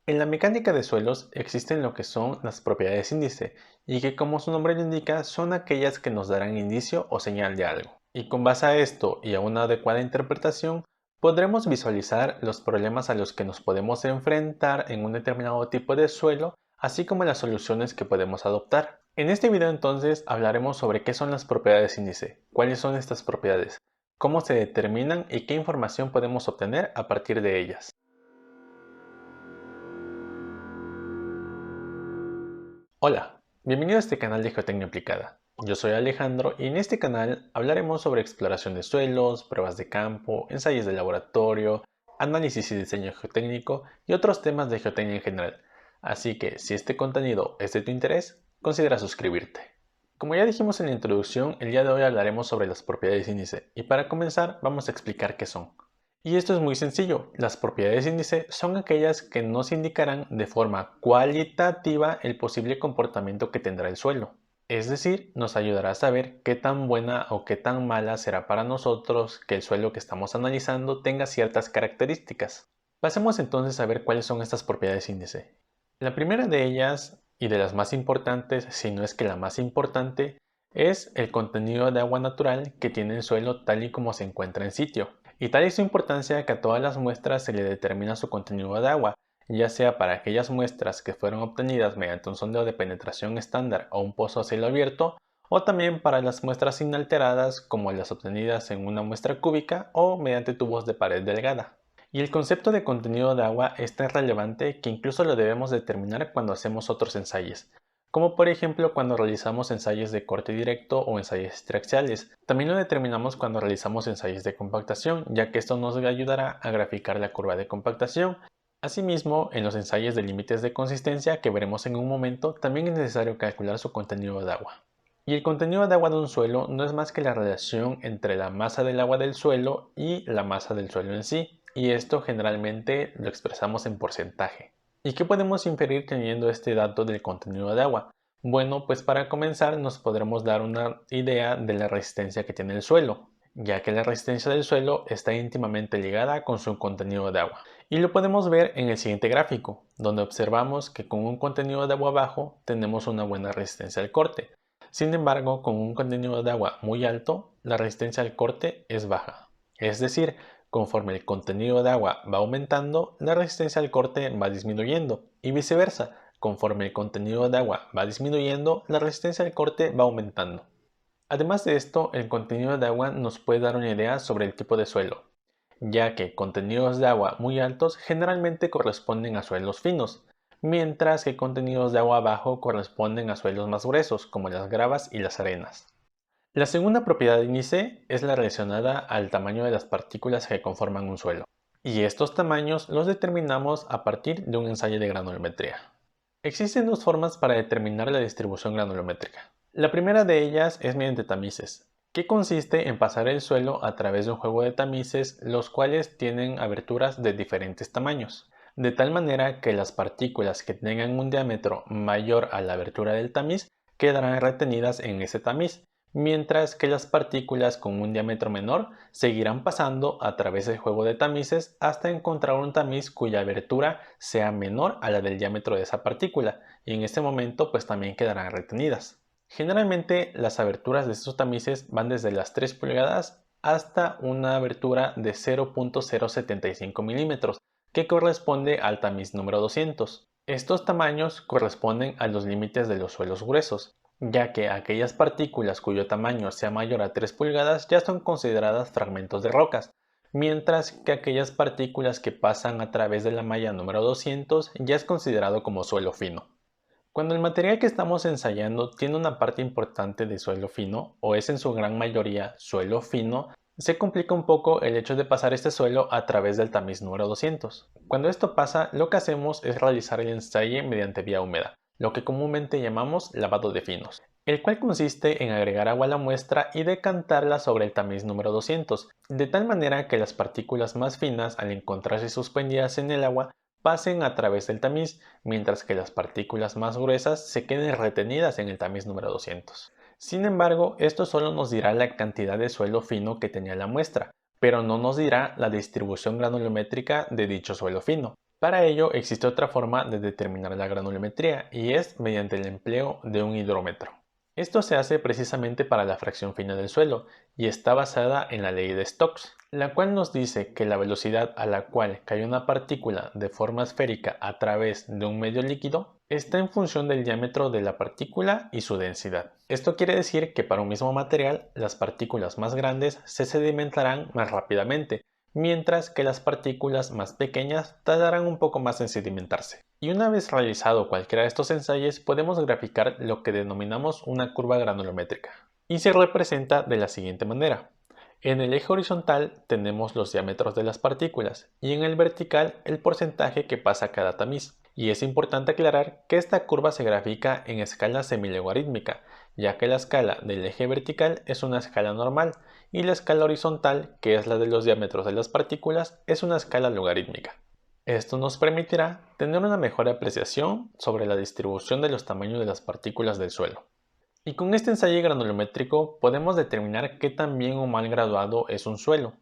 En la mecánica de suelos existen lo que son las propiedades índice y que, como su nombre lo indica, son aquellas que nos darán indicio o señal de algo. Y con base a esto y a una adecuada interpretación, podremos visualizar los problemas a los que nos podemos enfrentar en un determinado tipo de suelo, así como las soluciones que podemos adoptar. En este video entonces hablaremos sobre qué son las propiedades índice, cuáles son estas propiedades, cómo se determinan y qué información podemos obtener a partir de ellas. Hola, bienvenido a este canal de Geotecnia Aplicada. Yo soy Alejandro y en este canal hablaremos sobre exploración de suelos, pruebas de campo, ensayos de laboratorio, análisis y diseño geotécnico y otros temas de geotecnia en general. Así que si este contenido es de tu interés, considera suscribirte. Como ya dijimos en la introducción, el día de hoy hablaremos sobre las propiedades índice y para comenzar vamos a explicar qué son. Y esto es muy sencillo, las propiedades índice son aquellas que nos indicarán de forma cualitativa el posible comportamiento que tendrá el suelo. Es decir, nos ayudará a saber qué tan buena o qué tan mala será para nosotros que el suelo que estamos analizando tenga ciertas características. Pasemos entonces a ver cuáles son estas propiedades índice. La primera de ellas, y de las más importantes, si no es que la más importante, es el contenido de agua natural que tiene el suelo tal y como se encuentra en sitio. Y tal es su importancia que a todas las muestras se le determina su contenido de agua, ya sea para aquellas muestras que fueron obtenidas mediante un sondeo de penetración estándar o un pozo a cielo abierto, o también para las muestras inalteradas como las obtenidas en una muestra cúbica o mediante tubos de pared delgada. Y el concepto de contenido de agua es tan relevante que incluso lo debemos determinar cuando hacemos otros ensayos, como por ejemplo cuando realizamos ensayos de corte directo o ensayos extraxiales. También lo determinamos cuando realizamos ensayos de compactación, ya que esto nos ayudará a graficar la curva de compactación. Asimismo, en los ensayos de límites de consistencia que veremos en un momento, también es necesario calcular su contenido de agua. Y el contenido de agua de un suelo no es más que la relación entre la masa del agua del suelo y la masa del suelo en sí, y esto generalmente lo expresamos en porcentaje. ¿Y qué podemos inferir teniendo este dato del contenido de agua? Bueno, pues para comenzar nos podremos dar una idea de la resistencia que tiene el suelo, ya que la resistencia del suelo está íntimamente ligada con su contenido de agua. Y lo podemos ver en el siguiente gráfico, donde observamos que con un contenido de agua bajo tenemos una buena resistencia al corte. Sin embargo, con un contenido de agua muy alto, la resistencia al corte es baja. Es decir, conforme el contenido de agua va aumentando, la resistencia al corte va disminuyendo y viceversa. Conforme el contenido de agua va disminuyendo, la resistencia al corte va aumentando. Además de esto, el contenido de agua nos puede dar una idea sobre el tipo de suelo, ya que contenidos de agua muy altos generalmente corresponden a suelos finos, mientras que contenidos de agua bajo corresponden a suelos más gruesos, como las gravas y las arenas. La segunda propiedad índice es la relacionada al tamaño de las partículas que conforman un suelo, y estos tamaños los determinamos a partir de un ensayo de granulometría. Existen dos formas para determinar la distribución granulométrica. La primera de ellas es mediante tamices, que consiste en pasar el suelo a través de un juego de tamices, los cuales tienen aberturas de diferentes tamaños, de tal manera que las partículas que tengan un diámetro mayor a la abertura del tamiz quedarán retenidas en ese tamiz, mientras que las partículas con un diámetro menor seguirán pasando a través del juego de tamices hasta encontrar un tamiz cuya abertura sea menor a la del diámetro de esa partícula, y en este momento pues también quedarán retenidas. Generalmente las aberturas de estos tamices van desde las 3 pulgadas hasta una abertura de 0.075 milímetros, que corresponde al tamiz número 200. Estos tamaños corresponden a los límites de los suelos gruesos, ya que aquellas partículas cuyo tamaño sea mayor a 3 pulgadas ya son consideradas fragmentos de rocas, mientras que aquellas partículas que pasan a través de la malla número 200 ya es considerado como suelo fino. Cuando el material que estamos ensayando tiene una parte importante de suelo fino, o es en su gran mayoría suelo fino, se complica un poco el hecho de pasar este suelo a través del tamiz número 200. Cuando esto pasa, lo que hacemos es realizar el ensayo mediante vía húmeda, lo que comúnmente llamamos lavado de finos, el cual consiste en agregar agua a la muestra y decantarla sobre el tamiz número 200, de tal manera que las partículas más finas, al encontrarse suspendidas en el agua, pasen a través del tamiz, mientras que las partículas más gruesas se queden retenidas en el tamiz número 200. Sin embargo, esto solo nos dirá la cantidad de suelo fino que tenía la muestra, pero no nos dirá la distribución granulométrica de dicho suelo fino. Para ello existe otra forma de determinar la granulometría y es mediante el empleo de un hidrómetro. Esto se hace precisamente para la fracción fina del suelo y está basada en la ley de Stokes, la cual nos dice que la velocidad a la cual cae una partícula de forma esférica a través de un medio líquido está en función del diámetro de la partícula y su densidad. Esto quiere decir que para un mismo material las partículas más grandes se sedimentarán más rápidamente, mientras que las partículas más pequeñas tardarán un poco más en sedimentarse. Y una vez realizado cualquiera de estos ensayos, podemos graficar lo que denominamos una curva granulométrica. Y se representa de la siguiente manera. En el eje horizontal tenemos los diámetros de las partículas y en el vertical el porcentaje que pasa cada tamiz. Y es importante aclarar que esta curva se grafica en escala semilogarítmica, ya que la escala del eje vertical es una escala normal y la escala horizontal, que es la de los diámetros de las partículas, es una escala logarítmica. Esto nos permitirá tener una mejor apreciación sobre la distribución de los tamaños de las partículas del suelo. Y con este ensayo granulométrico podemos determinar qué tan bien o mal graduado es un suelo.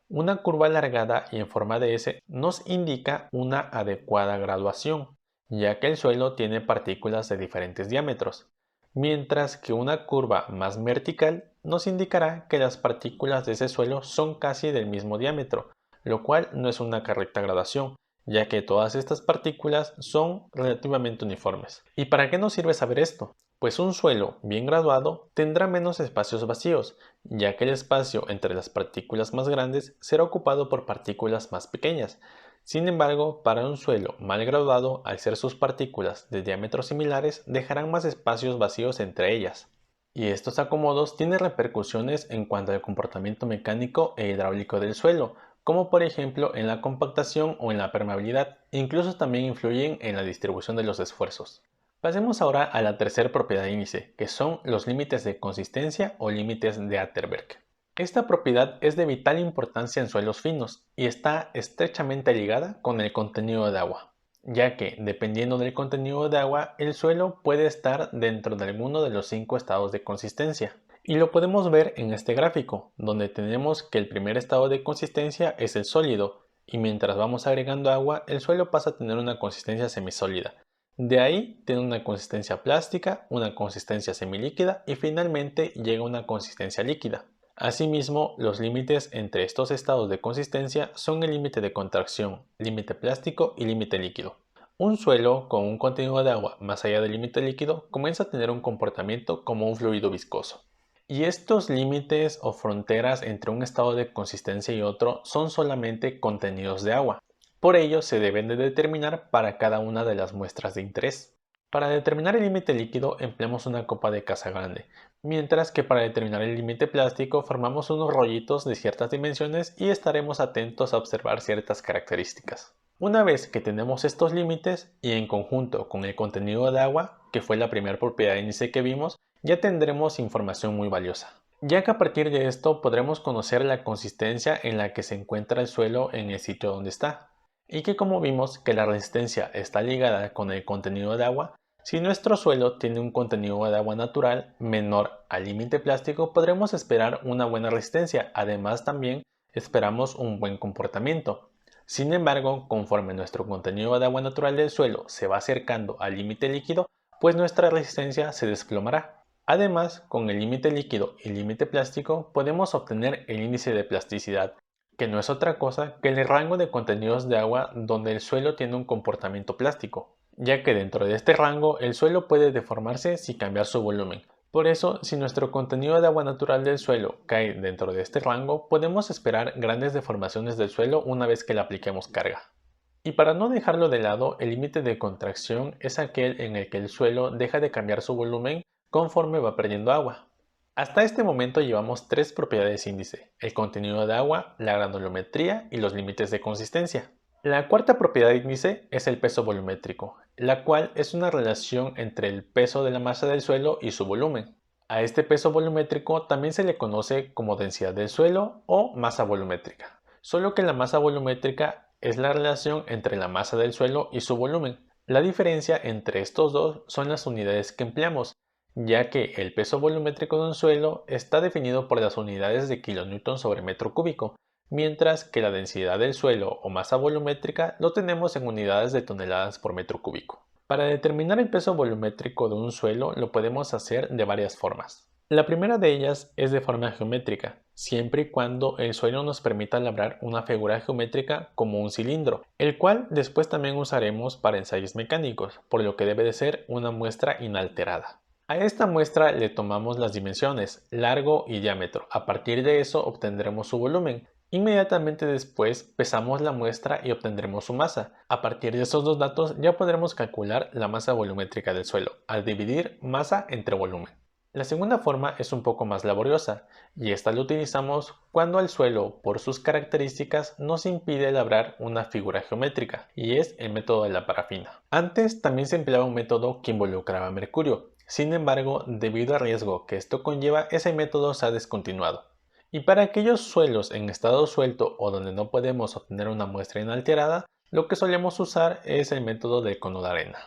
Una curva alargada y en forma de S nos indica una adecuada graduación, ya que el suelo tiene partículas de diferentes diámetros, mientras que una curva más vertical nos indicará que las partículas de ese suelo son casi del mismo diámetro, lo cual no es una correcta graduación, ya que todas estas partículas son relativamente uniformes. ¿Y para qué nos sirve saber esto? Pues un suelo bien graduado tendrá menos espacios vacíos, ya que el espacio entre las partículas más grandes será ocupado por partículas más pequeñas. Sin embargo, para un suelo mal graduado, al ser sus partículas de diámetros similares, dejarán más espacios vacíos entre ellas. Y estos acomodos tienen repercusiones en cuanto al comportamiento mecánico e hidráulico del suelo, como por ejemplo en la compactación o en la permeabilidad, e incluso también influyen en la distribución de los esfuerzos. Pasemos ahora a la tercera propiedad índice, que son los límites de consistencia o límites de Atterberg. Esta propiedad es de vital importancia en suelos finos y está estrechamente ligada con el contenido de agua, ya que dependiendo del contenido de agua, el suelo puede estar dentro de alguno de los 5 estados de consistencia. Y lo podemos ver en este gráfico, donde tenemos que el primer estado de consistencia es el sólido, y mientras vamos agregando agua, el suelo pasa a tener una consistencia semisólida. De ahí tiene una consistencia plástica, una consistencia semilíquida y finalmente llega a una consistencia líquida. Asimismo, los límites entre estos estados de consistencia son el límite de contracción, límite plástico y límite líquido. Un suelo con un contenido de agua más allá del límite líquido comienza a tener un comportamiento como un fluido viscoso. Y estos límites o fronteras entre un estado de consistencia y otro son solamente contenidos de agua. Por ello se deben de determinar para cada una de las muestras de interés. Para determinar el límite líquido empleamos una copa de caza grande, mientras que para determinar el límite plástico formamos unos rollitos de ciertas dimensiones y estaremos atentos a observar ciertas características. Una vez que tenemos estos límites y en conjunto con el contenido de agua, que fue la primera propiedad índice que vimos, ya tendremos información muy valiosa, ya que a partir de esto podremos conocer la consistencia en la que se encuentra el suelo en el sitio donde está, y que como vimos que la resistencia está ligada con el contenido de agua, si nuestro suelo tiene un contenido de agua natural menor al límite plástico, podremos esperar una buena resistencia, además también esperamos un buen comportamiento. Sin embargo, conforme nuestro contenido de agua natural del suelo se va acercando al límite líquido, pues nuestra resistencia se desplomará. Además, con el límite líquido y límite plástico podemos obtener el índice de plasticidad, que no es otra cosa que el rango de contenidos de agua donde el suelo tiene un comportamiento plástico, ya que dentro de este rango el suelo puede deformarse sin cambiar su volumen. Por eso, si nuestro contenido de agua natural del suelo cae dentro de este rango, podemos esperar grandes deformaciones del suelo una vez que le apliquemos carga. Y para no dejarlo de lado, el límite de contracción es aquel en el que el suelo deja de cambiar su volumen conforme va perdiendo agua. Hasta este momento llevamos tres propiedades índice: el contenido de agua, la granulometría y los límites de consistencia. La cuarta propiedad índice es el peso volumétrico, la cual es una relación entre el peso de la masa del suelo y su volumen. A este peso volumétrico también se le conoce como densidad del suelo o masa volumétrica, solo que la masa volumétrica es la relación entre la masa del suelo y su volumen. La diferencia entre estos dos son las unidades que empleamos, ya que el peso volumétrico de un suelo está definido por las unidades de kilonewton sobre metro cúbico, mientras que la densidad del suelo o masa volumétrica lo tenemos en unidades de toneladas por metro cúbico. Para determinar el peso volumétrico de un suelo lo podemos hacer de varias formas. La primera de ellas es de forma geométrica, siempre y cuando el suelo nos permita labrar una figura geométrica como un cilindro, el cual después también usaremos para ensayos mecánicos, por lo que debe de ser una muestra inalterada. A esta muestra le tomamos las dimensiones, largo y diámetro. A partir de eso obtendremos su volumen. Inmediatamente después pesamos la muestra y obtendremos su masa. A partir de esos dos datos ya podremos calcular la masa volumétrica del suelo, al dividir masa entre volumen. La segunda forma es un poco más laboriosa, y esta la utilizamos cuando el suelo, por sus características, nos impide labrar una figura geométrica, y es el método de la parafina. Antes también se empleaba un método que involucraba mercurio. Sin embargo, debido al riesgo que esto conlleva, ese método se ha descontinuado. Y para aquellos suelos en estado suelto o donde no podemos obtener una muestra inalterada, lo que solemos usar es el método del cono de arena.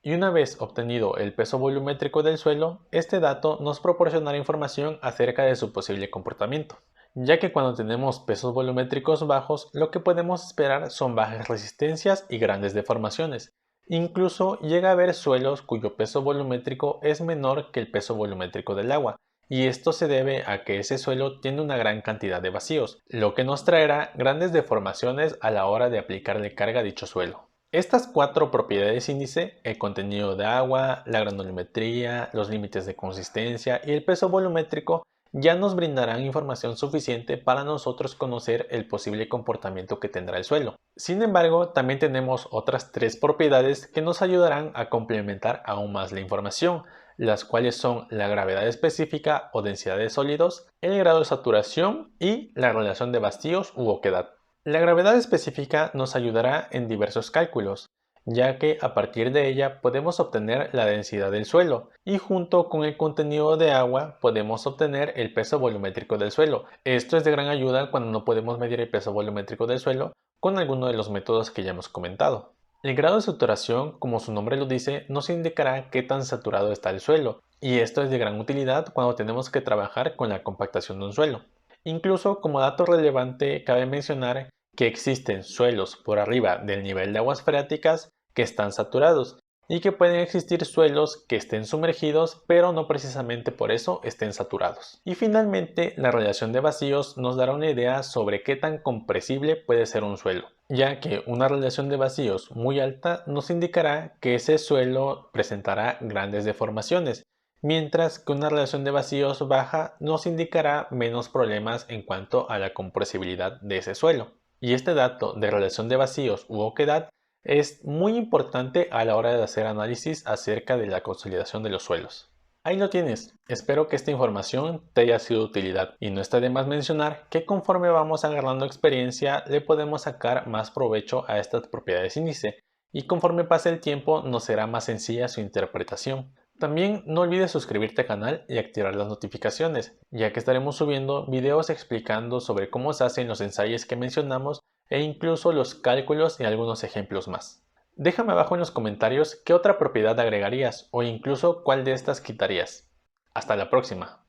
Y una vez obtenido el peso volumétrico del suelo, este dato nos proporcionará información acerca de su posible comportamiento, ya que cuando tenemos pesos volumétricos bajos, lo que podemos esperar son bajas resistencias y grandes deformaciones. Incluso llega a haber suelos cuyo peso volumétrico es menor que el peso volumétrico del agua, y esto se debe a que ese suelo tiene una gran cantidad de vacíos, lo que nos traerá grandes deformaciones a la hora de aplicarle carga a dicho suelo. Estas cuatro propiedades índice, el contenido de agua, la granulometría, los límites de consistencia y el peso volumétrico, ya nos brindarán información suficiente para nosotros conocer el posible comportamiento que tendrá el suelo. Sin embargo, también tenemos otras tres propiedades que nos ayudarán a complementar aún más la información, las cuales son la gravedad específica o densidad de sólidos, el grado de saturación y la relación de vacíos u oquedad. La gravedad específica nos ayudará en diversos cálculos, ya que a partir de ella podemos obtener la densidad del suelo y junto con el contenido de agua podemos obtener el peso volumétrico del suelo. Esto es de gran ayuda cuando no podemos medir el peso volumétrico del suelo con alguno de los métodos que ya hemos comentado. El grado de saturación, como su nombre lo dice, nos indicará qué tan saturado está el suelo, y esto es de gran utilidad cuando tenemos que trabajar con la compactación de un suelo. Incluso como dato relevante cabe mencionar que existen suelos por arriba del nivel de aguas freáticas que están saturados y que pueden existir suelos que estén sumergidos pero no precisamente por eso estén saturados. Y finalmente la relación de vacíos nos dará una idea sobre qué tan compresible puede ser un suelo, ya que una relación de vacíos muy alta nos indicará que ese suelo presentará grandes deformaciones, mientras que una relación de vacíos baja nos indicará menos problemas en cuanto a la compresibilidad de ese suelo. Y este dato de relación de vacíos u oquedad es muy importante a la hora de hacer análisis acerca de la consolidación de los suelos. Ahí lo tienes, espero que esta información te haya sido de utilidad y no está de más mencionar que conforme vamos agarrando experiencia le podemos sacar más provecho a estas propiedades índice y conforme pase el tiempo nos será más sencilla su interpretación. También no olvides suscribirte al canal y activar las notificaciones, ya que estaremos subiendo videos explicando sobre cómo se hacen los ensayos que mencionamos e incluso los cálculos y algunos ejemplos más. Déjame abajo en los comentarios qué otra propiedad agregarías o incluso cuál de estas quitarías. Hasta la próxima.